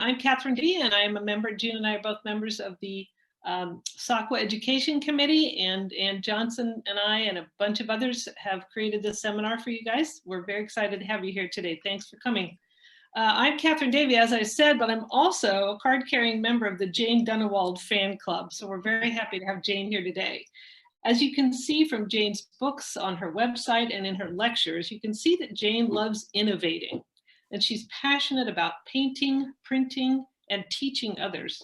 I'm Catherine D, and I'm a member. June and I are both members of the SAQA Education Committee, and Ann Johnson and I and a bunch of others have created this seminar for you guys. We're very excited to have you here today. Thanks for coming. I'm Catherine Davey, as I said, but I'm also a card-carrying member of the Jane Dunnewold fan club. So we're very happy to have Jane here today. As you can see from Jane's books on her website and in her lectures, you can see that Jane loves innovating, and she's passionate about painting, printing, and teaching others.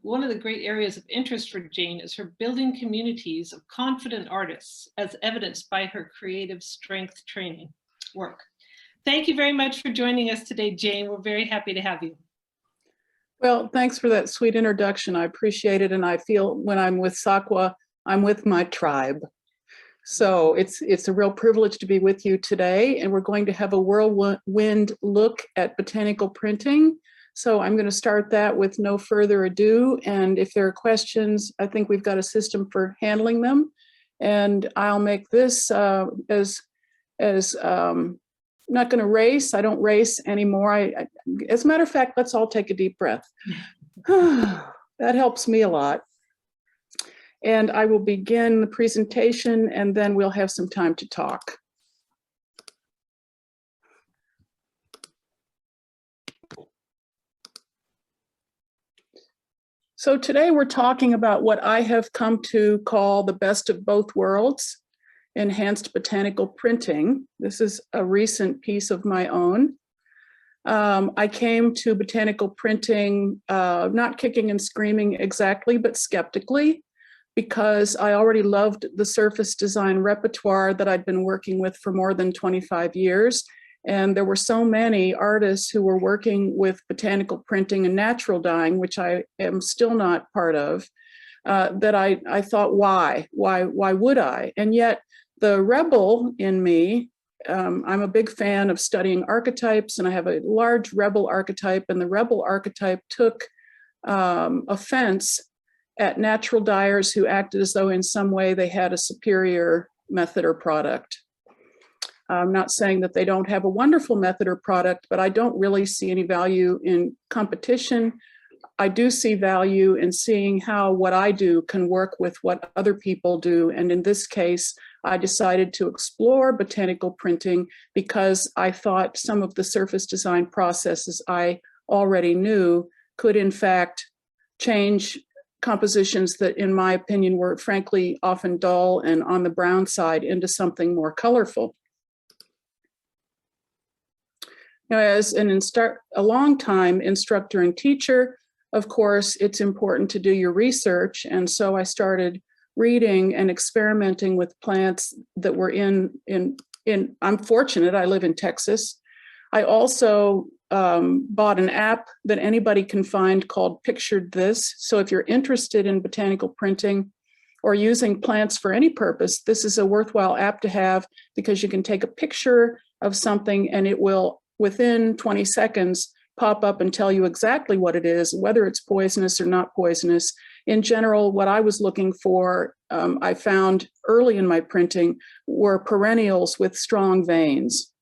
One of the great areas of interest for Jane is her building communities of confident artists, as evidenced by her creative strength training work. Thank you very much for joining us today, Jane. We're very happy to have you. Well, thanks for that sweet introduction. I appreciate it. And I feel when I'm with SAQA, I'm with my tribe. So it's a real privilege to be with you today. And we're going to have a whirlwind look at botanical printing. So I'm going to start that with no further ado. And if there are questions, I think we've got a system for handling them. And I'll make this not going to race. I don't race anymore. As a matter of fact, let's all take a deep breath. That helps me a lot. And I will begin the presentation, and then we'll have some time to talk. So today we're talking about what I have come to call the best of both worlds. Enhanced botanical printing. This is a recent piece of my own. I came to botanical printing, not kicking and screaming exactly, but skeptically, because I already loved the surface design repertoire that I'd been working with for more than 25 years. And there were so many artists who were working with botanical printing and natural dyeing, which I am still not part of, that I thought, why would I? And yet, the rebel in me, I'm a big fan of studying archetypes, and I have a large rebel archetype, and the rebel archetype took offense at natural dyers who acted as though in some way they had a superior method or product. I'm not saying that they don't have a wonderful method or product, but I don't really see any value in competition. I do see value in seeing how what I do can work with what other people do. And in this case, I decided to explore botanical printing because I thought some of the surface design processes I already knew could in fact change compositions that in my opinion were frankly often dull and on the brown side into something more colorful. Now, as a long-time instructor and teacher, of course, it's important to do your research. And so I started reading and experimenting with plants that were I'm fortunate, I live in Texas. I also bought an app that anybody can find called Pictured This. So if you're interested in botanical printing or using plants for any purpose, this is a worthwhile app to have because you can take a picture of something and it will, within 20 seconds, pop up and tell you exactly what it is, whether it's poisonous or not poisonous. In general, what I was looking for, I found early in my printing, were perennials with strong veins.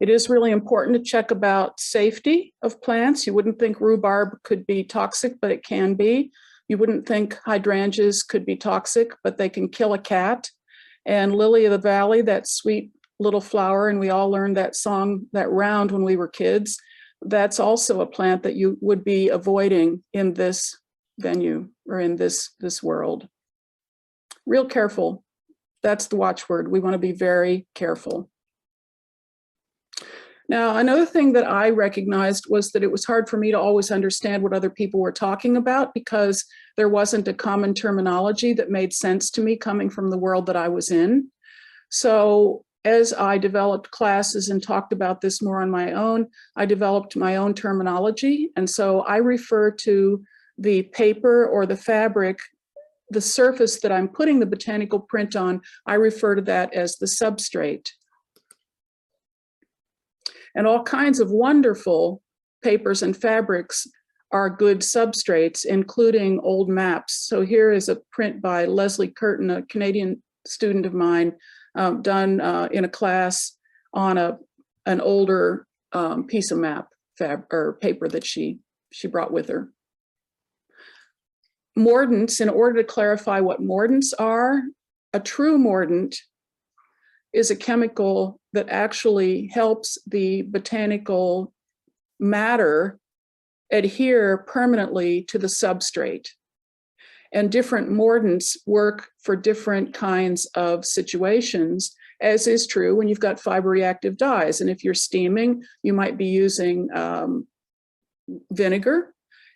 It is really important to check about safety of plants. You wouldn't think rhubarb could be toxic, but it can be. You wouldn't think hydrangeas could be toxic, but they can kill a cat. And lily of the valley, that sweet little flower, and we all learned that song, that round when we were kids, that's also a plant that you would be avoiding in this venue or in this world. Real careful. That's the watchword. We want to be very careful. Now, another thing that I recognized was that it was hard for me to always understand what other people were talking about because there wasn't a common terminology that made sense to me coming from the world that I was in. So as I developed classes and talked about this more on my own, I developed my own terminology. And so I refer to the paper or the fabric, the surface that I'm putting the botanical print on, I refer to that as the substrate. And all kinds of wonderful papers and fabrics are good substrates, including old maps. So here is a print by Leslie Curtin, a Canadian student of mine, done in a class on an older piece of paper that she brought with her. Mordants, in order to clarify what mordants are, a true mordant is a chemical that actually helps the botanical matter adhere permanently to the substrate. And different mordants work for different kinds of situations, as is true when you've got fiber reactive dyes. And if you're steaming, you might be using vinegar.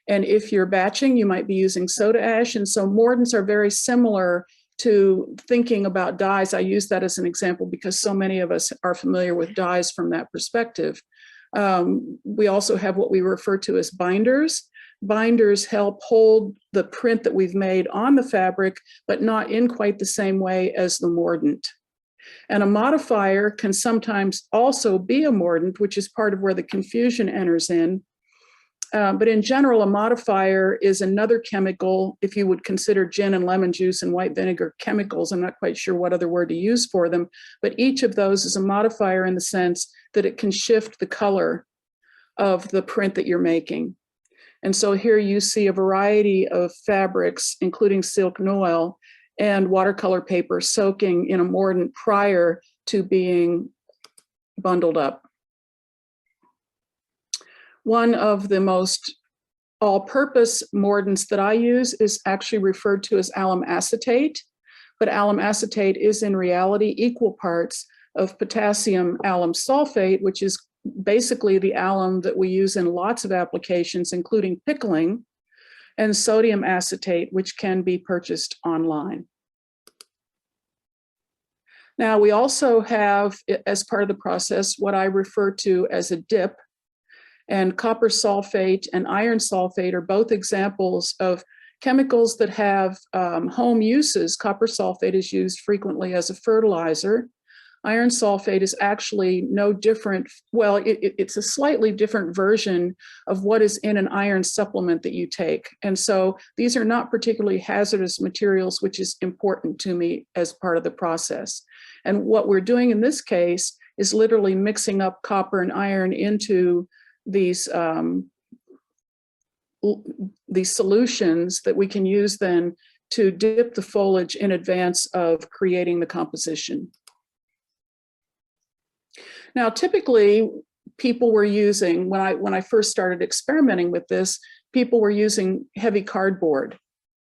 And if you're batching, you might be using soda ash. And so mordants are very similar to thinking about dyes. I use that as an example because so many of us are familiar with dyes from that perspective. We also have what we refer to as binders. Binders help hold the print that we've made on the fabric, but not in quite the same way as the mordant. And a modifier can sometimes also be a mordant, which is part of where the confusion enters in. But in general, a modifier is another chemical. If you would consider gin and lemon juice and white vinegar chemicals, I'm not quite sure what other word to use for them, but each of those is a modifier in the sense that it can shift the color of the print that you're making. And so here you see a variety of fabrics, including silk noil and watercolor paper soaking in a mordant prior to being bundled up. One of the most all-purpose mordants that I use is actually referred to as alum acetate, but alum acetate is in reality equal parts of potassium alum sulfate, which is basically the alum that we use in lots of applications, including pickling, and sodium acetate, which can be purchased online. Now, we also have, as part of the process, what I refer to as a dip. And copper sulfate and iron sulfate are both examples of chemicals that have home uses. Copper sulfate is used frequently as a fertilizer. Iron sulfate is actually no different. Well, it's a slightly different version of what is in an iron supplement that you take. And so these are not particularly hazardous materials, which is important to me as part of the process. And what we're doing in this case is literally mixing up copper and iron into these solutions that we can use then to dip the foliage in advance of creating the composition. Now, typically, people were using, when I first started experimenting with this, people were using heavy cardboard.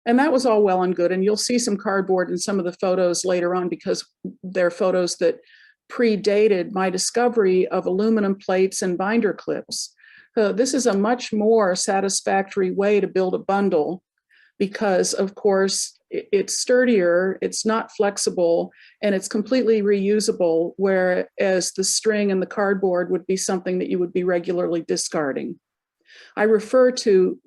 And that was all well and good. And you'll see some cardboard in some of the photos later on because they're photos that predated my discovery of aluminum plates and binder clips. So this is a much more satisfactory way to build a bundle because, of course, it's sturdier, it's not flexible, and it's completely reusable, whereas the string and the cardboard would be something that you would be regularly discarding. I refer to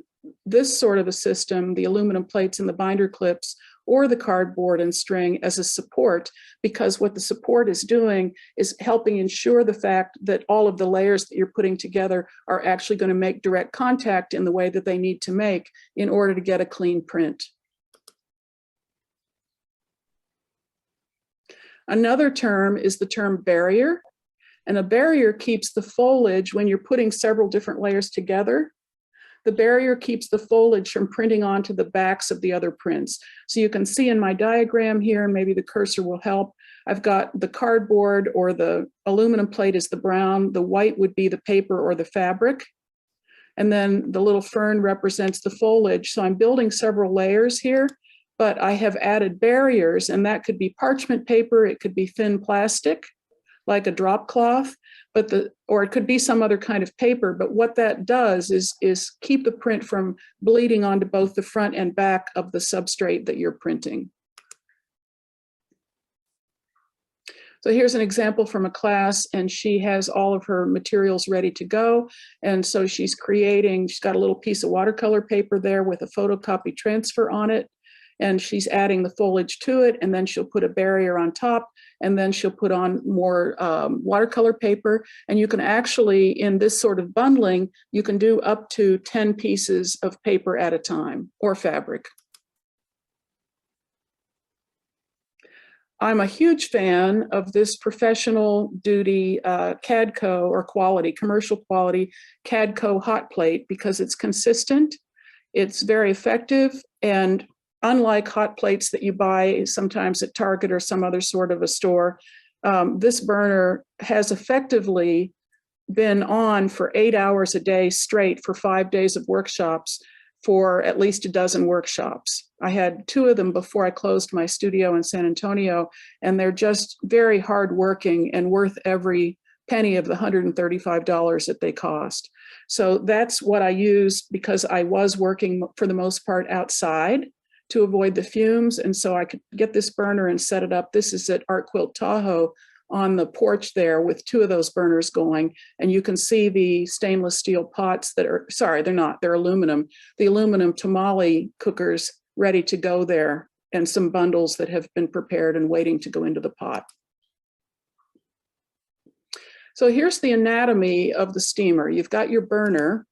this sort of a system, the aluminum plates and the binder clips, or the cardboard and string as a support, because what the support is doing is helping ensure the fact that all of the layers that you're putting together are actually going to make direct contact in the way that they need to make in order to get a clean print. Another term is the term barrier, and a barrier keeps the foliage, when you're putting several different layers together, the barrier keeps the foliage from printing onto the backs of the other prints. So you can see in my diagram here, and maybe the cursor will help, I've got the cardboard or the aluminum plate is the brown, the white would be the paper or the fabric, and then the little fern represents the foliage. So I'm building several layers here, but I have added barriers, and that could be parchment paper, it could be thin plastic, like a drop cloth, or it could be some other kind of paper. But what that does is keep the print from bleeding onto both the front and back of the substrate that you're printing. So here's an example from a class, and she has all of her materials ready to go. And so she's got a little piece of watercolor paper there with a photocopy transfer on it. And she's adding the foliage to it, and then she'll put a barrier on top, and then she'll put on more watercolor paper. And you can actually, in this sort of bundling, you can do up to 10 pieces of paper at a time, or fabric. I'm a huge fan of this professional duty CADCO or quality, commercial quality CADCO hot plate because it's consistent, it's very effective, and unlike hot plates that you buy sometimes at Target or some other sort of a store, this burner has effectively been on for 8 hours a day straight for 5 days of workshops for at least a dozen workshops. I had 2 of them before I closed my studio in San Antonio, and they're just very hardworking and worth every penny of the $135 that they cost. So that's what I use because I was working for the most part outside to avoid the fumes. And so I could get this burner and set it up. This is at Art Quilt Tahoe on the porch there with 2 of those burners going. And you can see the stainless steel pots that are, sorry, they're not, they're aluminum, the aluminum tamale cookers ready to go there, and some bundles that have been prepared and waiting to go into the pot. So here's the anatomy of the steamer. You've got your burner,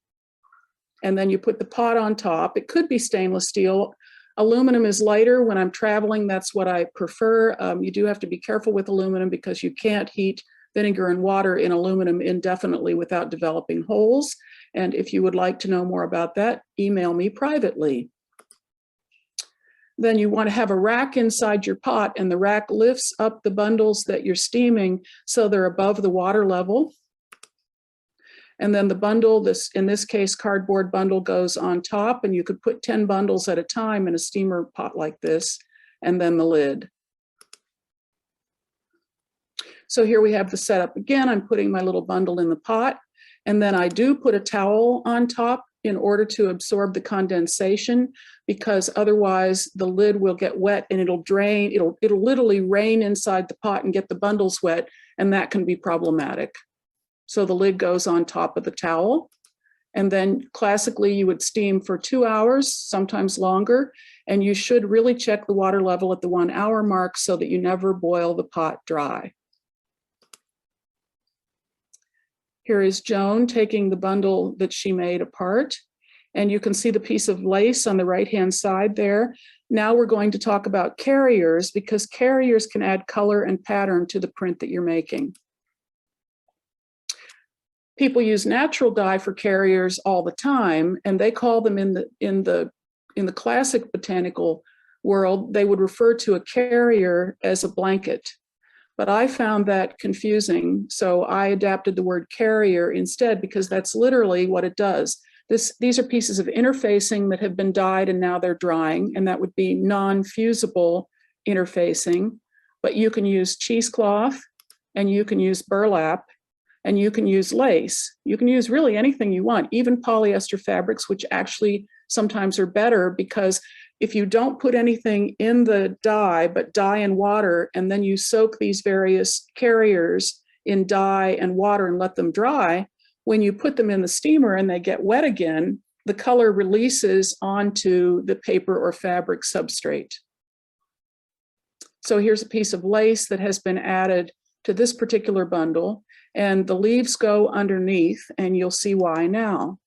and then you put the pot on top. It could be stainless steel. Aluminum is lighter. When I'm traveling, that's what I prefer. You do have to be careful with aluminum because you can't heat vinegar and water in aluminum indefinitely without developing holes. And if you would like to know more about that, email me privately. Then you want to have a rack inside your pot, and the rack lifts up the bundles that you're steaming so they're above the water level. And then the bundle, in this case, cardboard bundle, goes on top, and you could put 10 bundles at a time in a steamer pot like this, and then the lid. So here we have the setup again. I'm putting my little bundle in the pot, and then I do put a towel on top in order to absorb the condensation, because otherwise the lid will get wet and it'll drain, it'll literally rain inside the pot and get the bundles wet, and that can be problematic. So the lid goes on top of the towel. And then classically you would steam for 2 hours, sometimes longer. And you should really check the water level at the 1 hour mark so that you never boil the pot dry. Here is Joan taking the bundle that she made apart. And you can see the piece of lace on the right-hand side there. Now we're going to talk about carriers, because carriers can add color and pattern to the print that you're making. People use natural dye for carriers all the time, and they call them in the classic botanical world, they would refer to a carrier as a blanket. But I found that confusing, so I adapted the word carrier instead, because that's literally what it does. These are pieces of interfacing that have been dyed and now they're drying, and that would be non-fusible interfacing. But you can use cheesecloth, and you can use burlap, and you can use lace. You can use really anything you want, even polyester fabrics, which actually sometimes are better, because if you don't put anything in the dye, but dye and water, and then you soak these various carriers in dye and water and let them dry, when you put them in the steamer and they get wet again, the color releases onto the paper or fabric substrate. So here's a piece of lace that has been added to this particular bundle, and the leaves go underneath, and you'll see why now.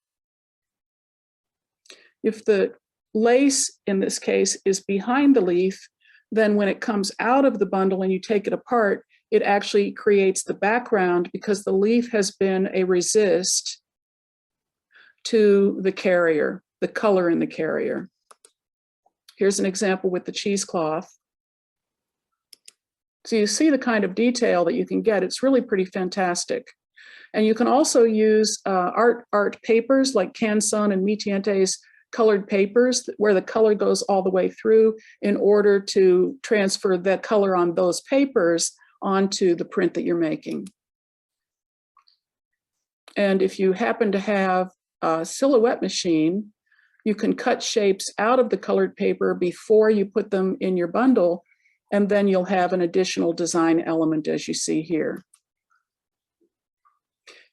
If the lace, in this case, is behind the leaf, then when it comes out of the bundle and you take it apart, it actually creates the background, because the leaf has been a resist to the carrier, the color in the carrier. Here's an example with the cheesecloth. So you see the kind of detail that you can get. It's really pretty fantastic. And you can also use art papers like Canson and Mitiente's colored papers, where the color goes all the way through, in order to transfer the color on those papers onto the print that you're making. And if you happen to have a silhouette machine, you can cut shapes out of the colored paper before you put them in your bundle, and then you'll have an additional design element, as you see here.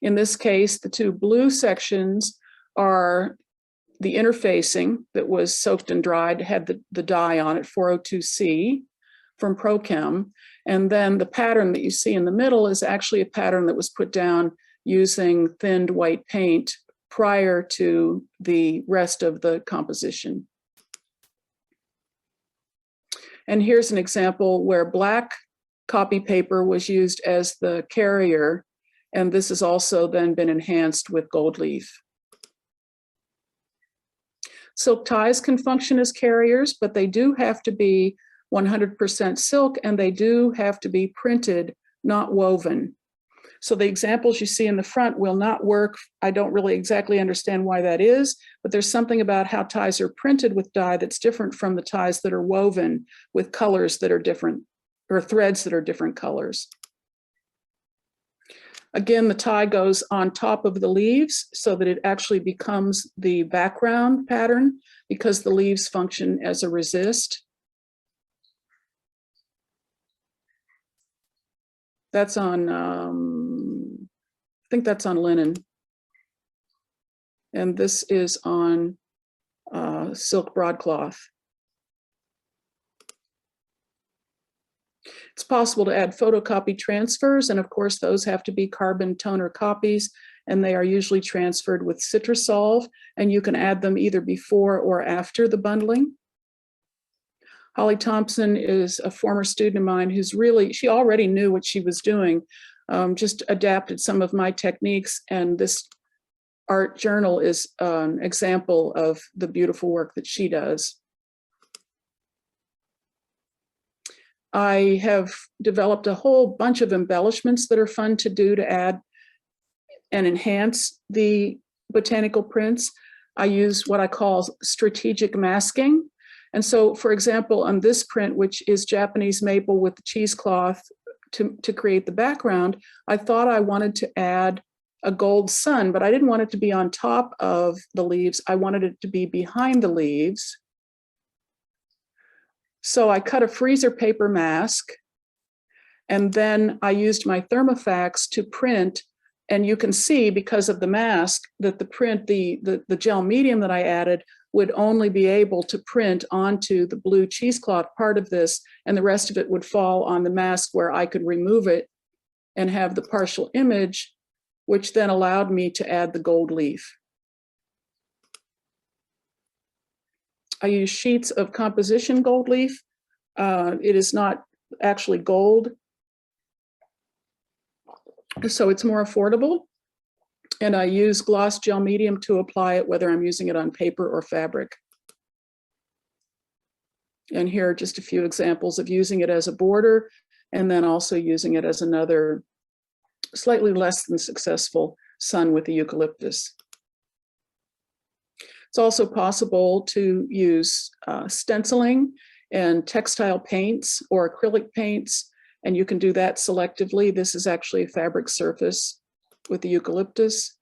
In this case, the 2 blue sections are the interfacing that was soaked and dried, had the dye on it, 402C from Prochem. And then the pattern that you see in the middle is actually a pattern that was put down using thinned white paint prior to the rest of the composition. And here's an example where black copy paper was used as the carrier, and this has also then been enhanced with gold leaf. Silk ties can function as carriers, but they do have to be 100% silk, and they do have to be printed, not woven. So the examples you see in the front will not work. I don't really exactly understand why that is, but there's something about how ties are printed with dye that's different from the ties that are woven with colors that are different, or threads that are different colors. Again, the tie goes on top of the leaves so that it actually becomes the background pattern because the leaves function as a resist. That's on, I think that's on linen. And this is on silk broadcloth. It's possible to add photocopy transfers, and of course those have to be carbon toner copies, and they are usually transferred with Citrusolve, and you can add them either before or after the bundling. Holly Thompson is a former student of mine who's really, she already knew what she was doing, just adapted some of my techniques, and this art journal is an example of the beautiful work that she does. I have developed a whole bunch of embellishments that are fun to do to add and enhance the botanical prints. I use what I call strategic masking. And so, for example, on this print, which is Japanese maple with the cheesecloth to create the background, I thought I wanted to add a gold sun, but I didn't want it to be on top of the leaves. I wanted it to be behind the leaves. So I cut a freezer paper mask, and then I used my Thermofax to print, and you can see because of the mask that the print, the gel medium that I added would only be able to print onto the blue cheesecloth part of this, and the rest of it would fall on the mask where I could remove it and have the partial image, which then allowed me to add the gold leaf. I use sheets of composition gold leaf. It is not actually gold, so it's more affordable. And I use gloss gel medium to apply it, whether I'm using it on paper or fabric. And here are just a few examples of using it as a border, and then also using it as another slightly less than successful sun with the eucalyptus. It's also possible to use stenciling and textile paints or acrylic paints, and you can do that selectively. This is actually a fabric surface with the eucalyptus.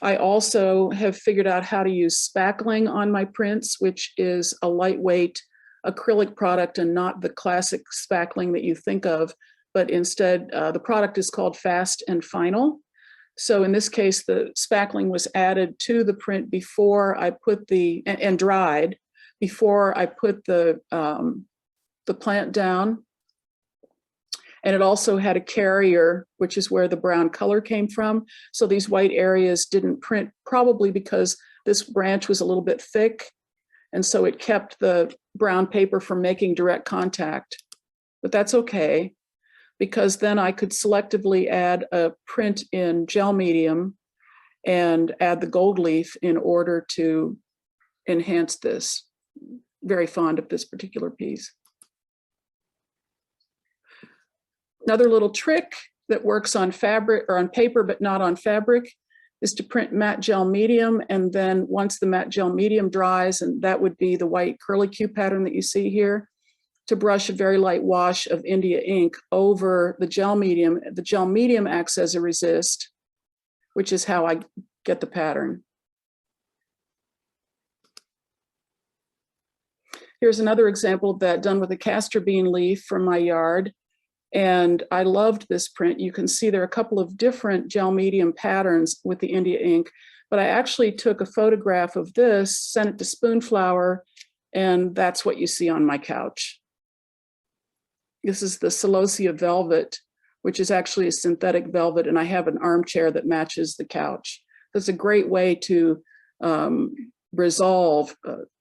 I also have figured out how to use spackling on my prints, which is a lightweight acrylic product and not the classic spackling that you think of, but instead the product is called Fast and Final. So in this case, the spackling was added to the print before I put and dried before I put the plant down. And it also had a carrier, which is where the brown color came from. So these white areas didn't print, probably because this branch was a little bit thick. And so it kept the brown paper from making direct contact. But that's okay, because then I could selectively add a print in gel medium and add the gold leaf in order to enhance this. Very fond of this particular piece. Another little trick that works on fabric or on paper but not on fabric is to print matte gel medium, and then once the matte gel medium dries, and that would be the white curlicue pattern that you see here, to brush a very light wash of India ink over the gel medium. The gel medium acts as a resist, which is how I get the pattern. Here's another example of that done with a castor bean leaf from my yard. And I loved this print. You can see there are a couple of different gel medium patterns with the India ink, but I actually took a photograph of this, sent it to Spoonflower, and that's what you see on my couch. This is the celosia velvet, which is actually a synthetic velvet, and I have an armchair that matches the couch. That's a great way to resolve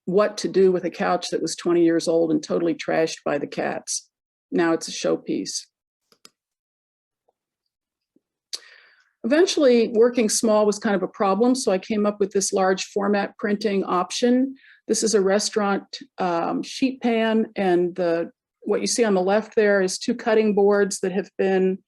what to do with a couch that was 20 years old and totally trashed by the cats. Now it's a showpiece. Eventually, working small was kind of a problem, so I came up with this large format printing option. This is a restaurant sheet pan, and what you see on the left there is 2 cutting boards that have been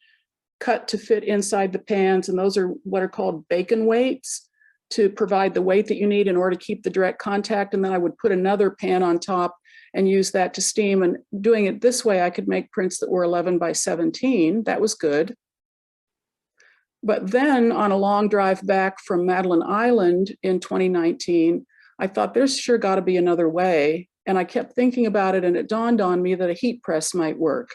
cut to fit inside the pans, and those are what are called bacon weights to provide the weight that you need in order to keep the direct contact. And then I would put another pan on top and use that to steam. And doing it this way, I could make prints that were 11 by 17. That was good. But then on a long drive back from Madeline Island in 2019, I thought there's sure got to be another way. And I kept thinking about it, and it dawned on me that a heat press might work.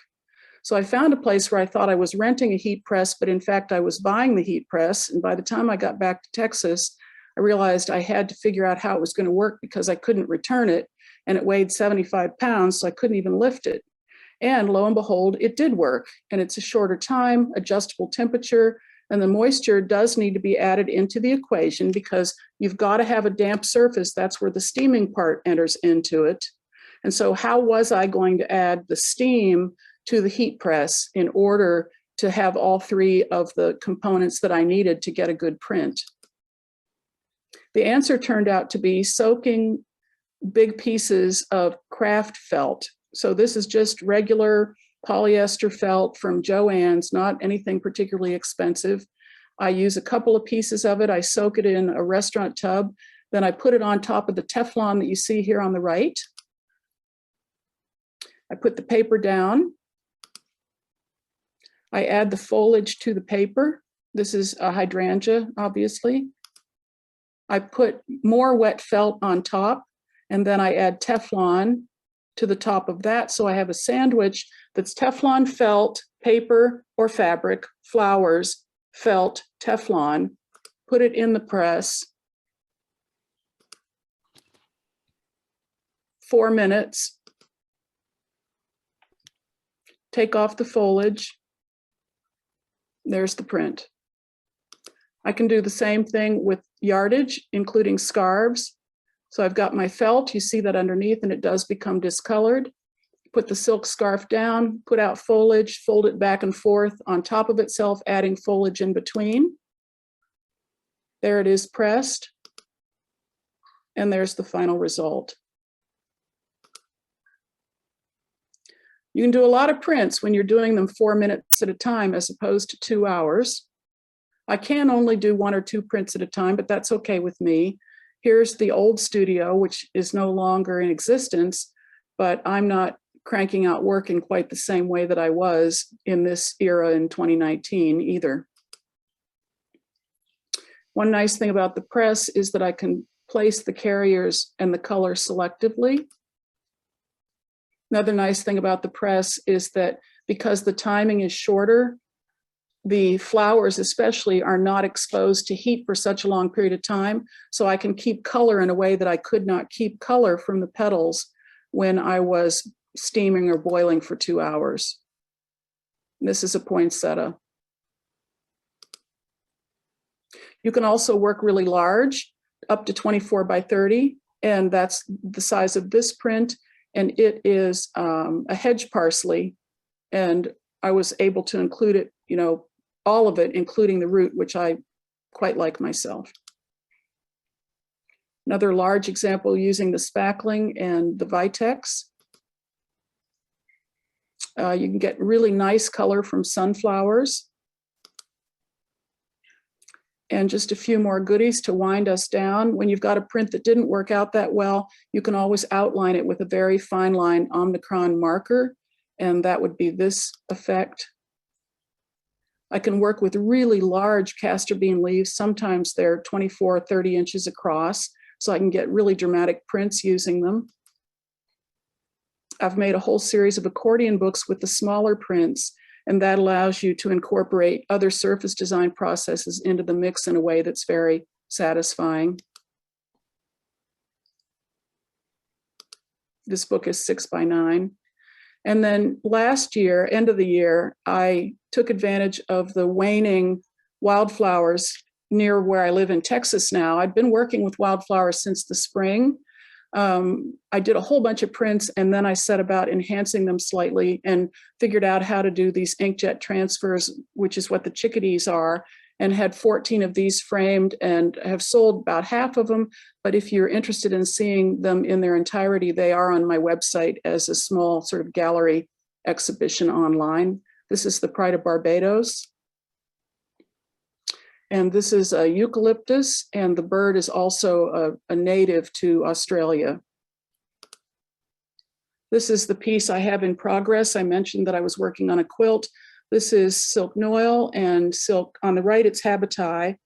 So I found a place where I thought I was renting a heat press, but in fact I was buying the heat press. And by the time I got back to Texas, I realized I had to figure out how it was going to work because I couldn't return it, and it weighed 75 pounds, so I couldn't even lift it. And lo and behold, it did work, and it's a shorter time, adjustable temperature, and the moisture does need to be added into the equation because you've got to have a damp surface. That's where the steaming part enters into it. And so how was I going to add the steam to the heat press in order to have all 3 of the components that I needed to get a good print? The answer turned out to be soaking big pieces of craft felt. So this is just regular polyester felt from Joann's, not anything particularly expensive. I use a couple of pieces of it. I soak it in a restaurant tub. Then I put it on top of the Teflon that you see here on the right. I put the paper down. I add the foliage to the paper. This is a hydrangea, obviously. I put more wet felt on top, and then I add Teflon to the top of that. So I have a sandwich that's Teflon, felt, paper or fabric, flowers, felt, Teflon. Put it in the press. 4 minutes. Take off the foliage. There's the print. I can do the same thing with yardage, including scarves. So I've got my felt, you see that underneath, and it does become discolored. Put the silk scarf down, put out foliage, fold it back and forth on top of itself, adding foliage in between. There it is pressed. And there's the final result. You can do a lot of prints when you're doing them 4 minutes at a time as opposed to 2 hours. I can only do 1 or 2 prints at a time, but that's okay with me. Here's the old studio, which is no longer in existence, but I'm not cranking out work in quite the same way that I was in this era in 2019 either. One nice thing about the press is that I can place the carriers and the color selectively. Another nice thing about the press is that because the timing is shorter, the flowers especially are not exposed to heat for such a long period of time, so I can keep color in a way that I could not keep color from the petals when I was steaming or boiling for 2 hours. This is a poinsettia. You can also work really large, up to 24 by 30, and that's the size of this print, and it is a hedge parsley, and I was able to include it, you know, all of it, including the root, which I quite like myself. Another large example using the spackling and the Vitex. You can get really nice color from sunflowers. And just a few more goodies to wind us down. When you've got a print that didn't work out that well, you can always outline it with a very fine line Omicron marker, and that would be this effect. I can work with really large castor bean leaves. Sometimes they're 24 or 30 inches across, so I can get really dramatic prints using them. I've made a whole series of accordion books with the smaller prints, and that allows you to incorporate other surface design processes into the mix in a way that's very satisfying. This book is 6 by 9. And then last year, end of the year, I took advantage of the waning wildflowers near where I live in Texas now. I'd been working with wildflowers since the spring. I did a whole bunch of prints, and then I set about enhancing them slightly and figured out how to do these inkjet transfers, which is what the chickadees are, and had 14 of these framed and have sold about half of them. But if you're interested in seeing them in their entirety, they are on my website as a small sort of gallery exhibition online. This is the Pride of Barbados. And this is a eucalyptus, and the bird is also a native to Australia. This is the piece I have in progress. I mentioned that I was working on a quilt. This is silk noil and silk. On the right, it's habitai.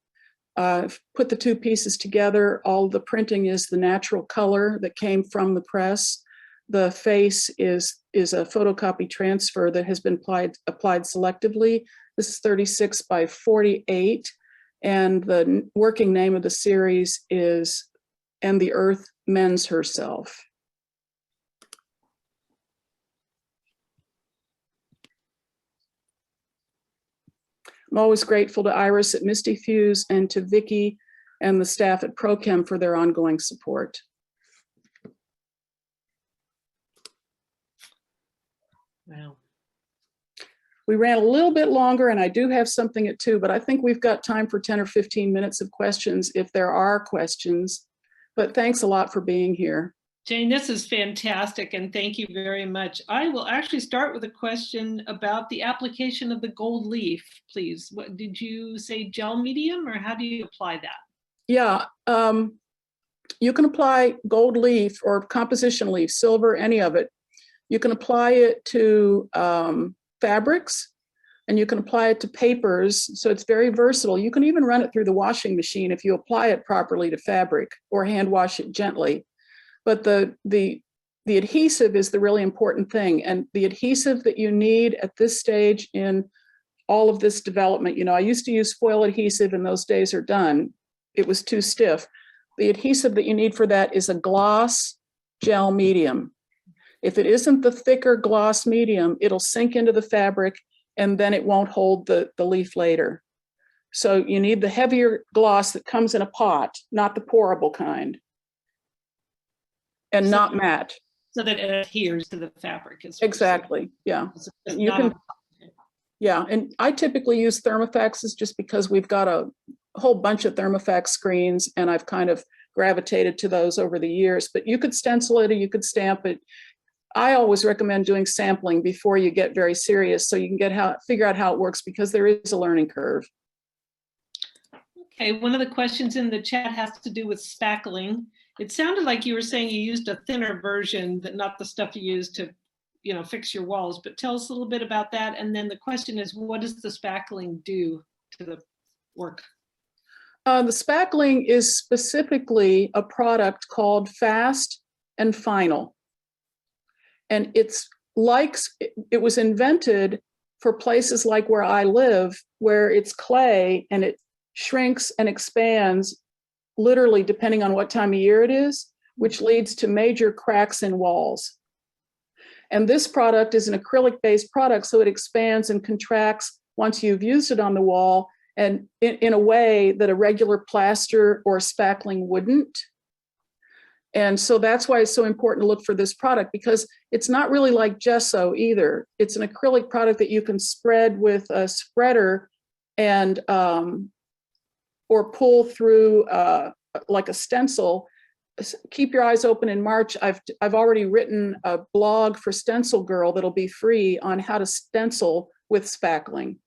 Put the two pieces together. All the printing is the natural color that came from the press. The face is a photocopy transfer that has been applied selectively. This is 36 by 48. And the working name of the series is "And the Earth Mends Herself." I'm always grateful to Iris at Misty Fuse and to Vicki and the staff at ProChem for their ongoing support. Wow. We ran a little bit longer, and I do have something at 2, but I think we've got time for 10 or 15 minutes of questions if there are questions. But thanks a lot for being here. Jane, this is fantastic, and thank you very much. I will actually start with a question about the application of the gold leaf, please. What did you say, gel medium, or how do you apply that? Yeah, you can apply gold leaf or composition leaf, silver, any of it. You can apply it to fabrics, and you can apply it to papers. So it's very versatile. You can even run it through the washing machine if you apply it properly to fabric, or hand wash it gently. But the adhesive is the really important thing. And the adhesive that you need at this stage in all of this development, you know, I used to use foil adhesive, and those days are done. It was too stiff. The adhesive that you need for that is a gloss gel medium. If it isn't the thicker gloss medium, it'll sink into the fabric, and then it won't hold the leaf later. So you need the heavier gloss that comes in a pot, not the pourable kind, and So- not matte. So that it adheres to the fabric. Exactly, yeah. It's You not can, yeah, and I typically use Thermofaxes just because we've got a whole bunch of Thermofax screens, and I've kind of gravitated to those over the years. But you could stencil it, or you could stamp it. I always recommend doing sampling before you get very serious, so you can figure out how it works, because there is a learning curve. Okay, one of the questions in the chat has to do with spackling. It sounded like you were saying you used a thinner version, that not the stuff you use to, you know, fix your walls, but tell us a little bit about that. And then the question is, what does the spackling do to the work? The spackling is specifically a product called Fast and Final. And it was invented for places like where I live, where it's clay and it shrinks and expands literally depending on what time of year it is, which leads to major cracks in walls. And this product is an acrylic-based product, so it expands and contracts once you've used it on the wall, and in a way that a regular plaster or spackling wouldn't. And so that's why it's so important to look for this product, because it's not really like gesso either. It's an acrylic product that you can spread with a spreader and or pull through like a stencil. Keep your eyes open in March. I've already written a blog for Stencil Girl that'll be free on how to stencil with spackling.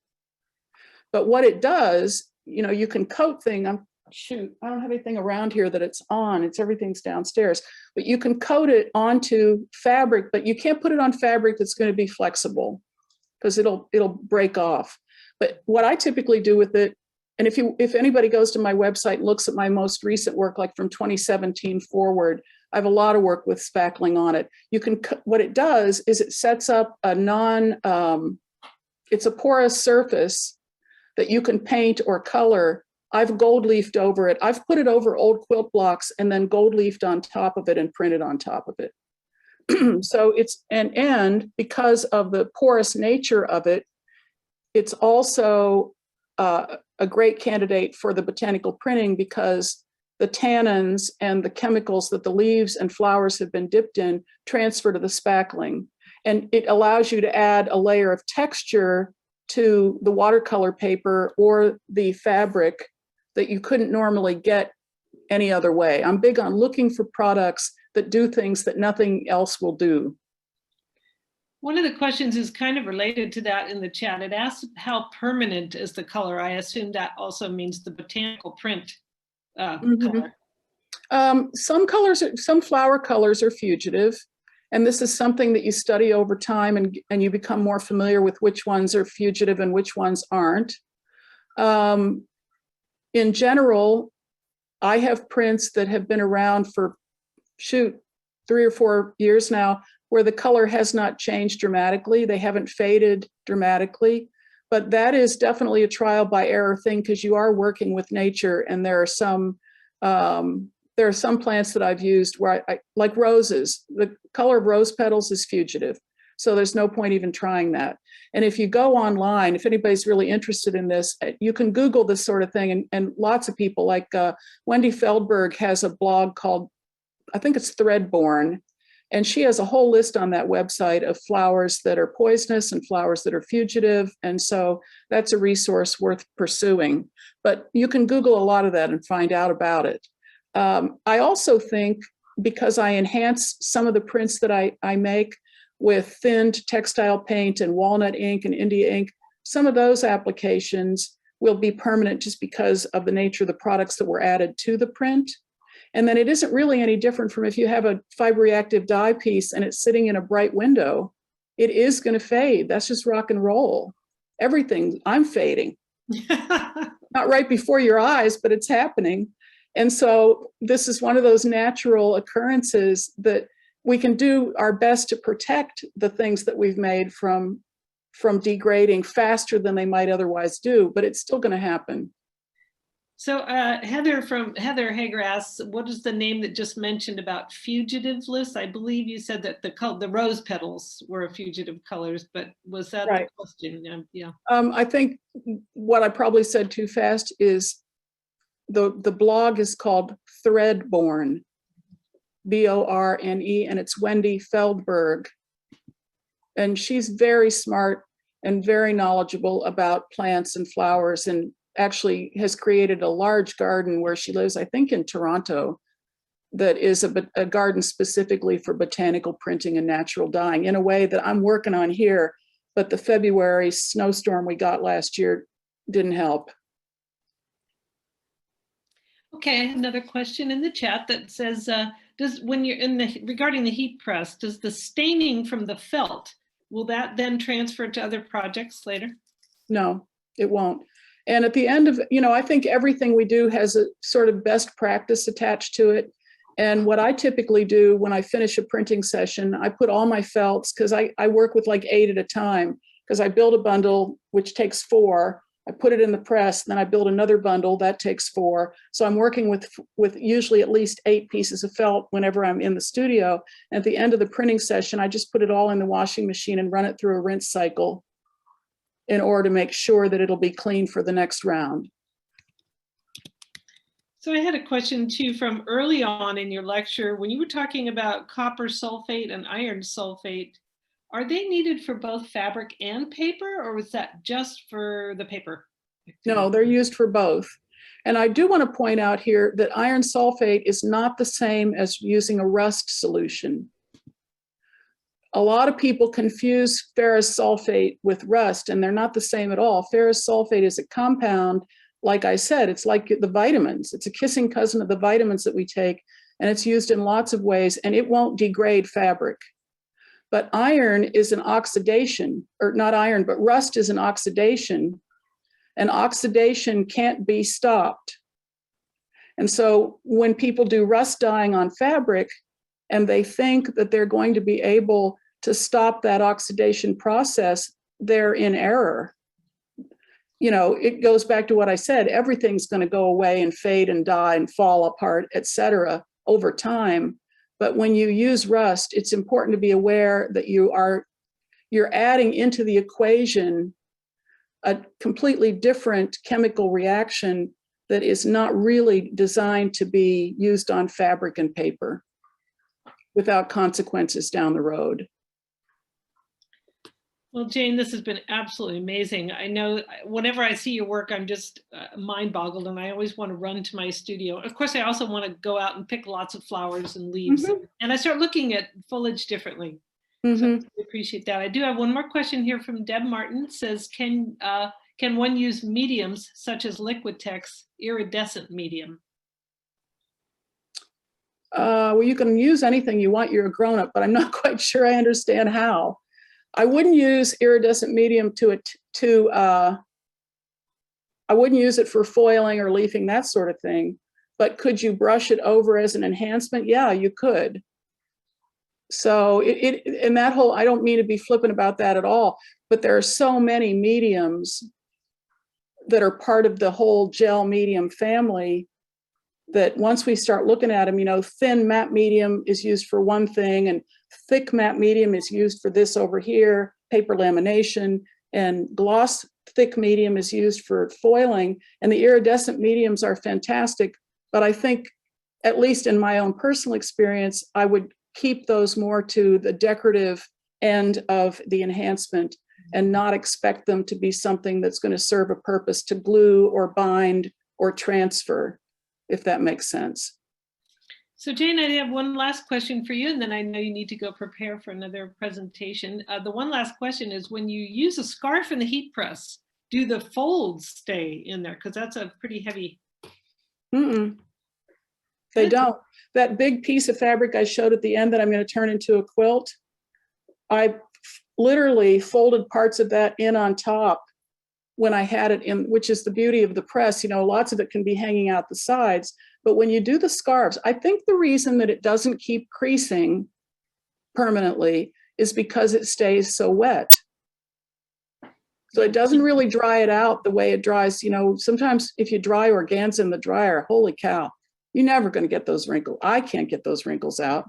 But what it does, you know, you can coat things. Shoot, I don't have anything around here that it's on. Everything's downstairs. But you can coat it onto fabric, but you can't put it on fabric that's going to be flexible, because it'll break off. But what I typically do with it, and if anybody goes to my website and looks at my most recent work, like from 2017 forward, I have a lot of work with spackling on it. What it does is it sets up a it's a porous surface that you can paint or color. I've gold leafed over it. I've put it over old quilt blocks and then gold leafed on top of it and printed on top of it. So it's, and because of the porous nature of it, it's also a great candidate for the botanical printing, because the tannins and the chemicals that the leaves and flowers have been dipped in transfer to the spackling. And it allows you to add a layer of texture to the watercolor paper or the fabric that you couldn't normally get any other way. I'm big on looking for products that do things that nothing else will do. One of the questions is kind of related to that in the chat. It asks how permanent is the color. I assume that also means the botanical print color. Some flower colors are fugitive, and this is something that you study over time, and you become more familiar with which ones are fugitive and which ones aren't. In general, I have prints that have been around for, 3 or 4 years now, where the color has not changed dramatically. They haven't faded dramatically, but that is definitely a trial by error thing, because you are working with nature, and there are some plants that I've used where I like roses. The color of rose petals is fugitive, so there's no point even trying that. And if you go online, if anybody's really interested in this, you can Google this sort of thing, and lots of people like Wendy Feldberg has a blog called, I think it's Threadborn, and she has a whole list on that website of flowers that are poisonous and flowers that are fugitive. And so that's a resource worth pursuing. But you can Google a lot of that and find out about it. I also think, because I enhance some of the prints that I make with thinned textile paint and walnut ink and India ink, some of those applications will be permanent just because of the nature of the products that were added to the print. And then it isn't really any different from if you have a fiber reactive dye piece and it's sitting in a bright window, it is going to fade. That's just rock and roll. Everything, I'm fading. Not right before your eyes, but it's happening. And so this is one of those natural occurrences that we can do our best to protect the things that we've made from degrading faster than they might otherwise do, but it's still going to happen. So Heather Hager asks, what is the name that just mentioned about fugitive lists? I believe you said that the rose petals were fugitive colors, but was that right? The question? Yeah. I think what I probably said too fast is the blog is called Threadborn, B-O-R-N-E, and it's Wendy Feldberg. And she's very smart and very knowledgeable about plants and flowers, and actually has created a large garden where she lives, I think in Toronto, that is a garden specifically for botanical printing and natural dyeing, in a way that I'm working on here, but the February snowstorm we got last year didn't help. Okay, another question in the chat that says, when you're regarding the heat press, does the staining from the felt, will that then transfer to other projects later? No, it won't. And at the end of, I think everything we do has a sort of best practice attached to it. And what I typically do when I finish a printing session, I put all my felts, because I work with like 8 at a time, because I build a bundle, which takes 4. I put it in the press, then I build another bundle, that takes 4. So I'm working with usually at least 8 pieces of felt whenever I'm in the studio. And at the end of the printing session, I just put it all in the washing machine and run it through a rinse cycle in order to make sure that it'll be clean for the next round. So I had a question too from early on in your lecture, when you were talking about copper sulfate and iron sulfate, are they needed for both fabric and paper, or was that just for the paper? No, they're used for both. And I do want to point out here that iron sulfate is not the same as using a rust solution. A lot of people confuse ferrous sulfate with rust, and they're not the same at all. Ferrous sulfate is a compound, like I said, it's like the vitamins. It's a kissing cousin of the vitamins that we take, and it's used in lots of ways, and it won't degrade fabric. But iron is an oxidation, or not iron, but rust is an oxidation, and oxidation can't be stopped. And so when people do rust dyeing on fabric, and they think that they're going to be able to stop that oxidation process, they're in error. It goes back to what I said, everything's going to go away and fade and die and fall apart, etc., over time. But when you use rust, it's important to be aware that you're adding into the equation a completely different chemical reaction that is not really designed to be used on fabric and paper without consequences down the road. Well, Jane, this has been absolutely amazing. I know whenever I see your work, I'm just mind boggled, and I always want to run to my studio. Of course, I also want to go out and pick lots of flowers and leaves, and I start looking at foliage differently. So I appreciate that. I do have one more question here from Deb Martin. It says, can one use mediums such as liquid text, iridescent medium? Well, you can use anything you want. You're a grown-up, but I'm not quite sure I understand how. I wouldn't use iridescent medium I wouldn't use it for foiling or leafing, that sort of thing. But could you brush it over as an enhancement? Yeah, you could. So and that whole, I don't mean to be flippant about that at all, but there are so many mediums that are part of the whole gel medium family that once we start looking at them, you know, thin matte medium is used for one thing, and thick matte medium is used for this over here, paper lamination, and gloss thick medium is used for foiling, and the iridescent mediums are fantastic. But I think, at least in my own personal experience, I would keep those more to the decorative end of the enhancement and not expect them to be something that's going to serve a purpose to glue or bind or transfer, if that makes sense. So Jane, I have one last question for you, and then I know you need to go prepare for another presentation. The one last question is, when you use a scarf in the heat press, do the folds stay in there? Because that's a pretty heavy. They don't. That big piece of fabric I showed at the end that I'm going to turn into a quilt, I literally folded parts of that in on top when I had it in, which is the beauty of the press. You know, lots of it can be hanging out the sides. But when you do the scarves, I think the reason that it doesn't keep creasing permanently is because it stays so wet. So it doesn't really dry it out the way it dries. You know, sometimes if you dry organza in the dryer, holy cow, you're never going to get those wrinkles. I can't get those wrinkles out.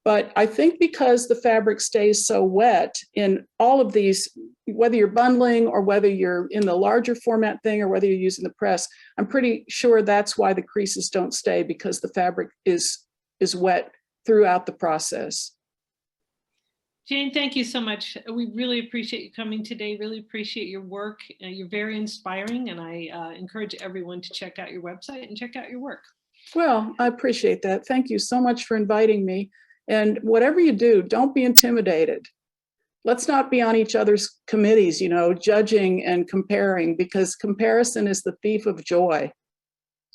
But I think because the fabric stays so wet in all of these, whether you're bundling or whether you're in the larger format thing or whether you're using the press, I'm pretty sure that's why the creases don't stay, because the fabric is wet throughout the process. Jane, thank you so much. We really appreciate you coming today. Really appreciate your work. You're very inspiring, and I encourage everyone to check out your website and check out your work. Well, I appreciate that. Thank you so much for inviting me. And whatever you do, don't be intimidated. Let's not be on each other's committees, you know, judging and comparing, because comparison is the thief of joy.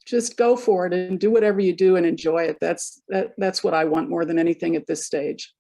Just go for it and do whatever you do and enjoy it. That's what I want more than anything at this stage.